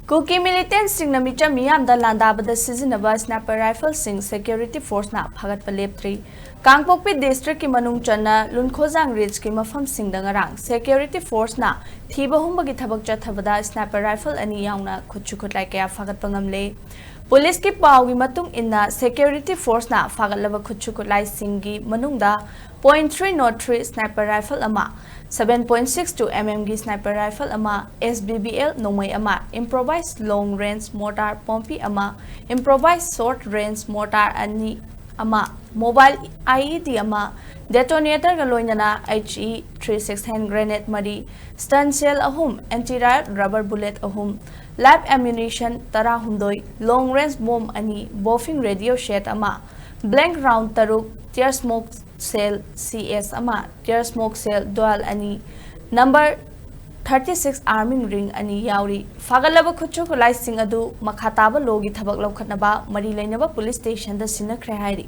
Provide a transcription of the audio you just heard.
Kuki militants sing na micha miyam da landabada sizinaba sniper rifle sing security force na Phagatpa leptri. Kangpokpi district ki manung chana Lhunkhojang Ridge ki mapham singda ngarang security force na theeba humbagi thabak chathabada sniper rifle ani Yaona Khutshu Khutlai kaya Phagatpa ngamle. Police ki pawgi matung inna security force na Phagatpa Khutshu Khutlai singi manungda .303 sniper rifle ama 7.62 mm sniper rifle ama SBBL nomai ama improvised long range mortar pompi ama improvised short range mortar ani ama mobile IED ama detonator galoinana HE 36 hand grenade mari stun shell ahum anti-riot rubber bullet ahum live ammunition tara hundoi long range bomb ani boffing radio set ama blank round taruk tear smoke cell CS ama tear smoke cell dual ani number 36 arming ring ani yauri Phagatpa Khutshu Khutlai sing adu makhataba logi thabak laukhatnaba mari lainaba police station da sinakre hairi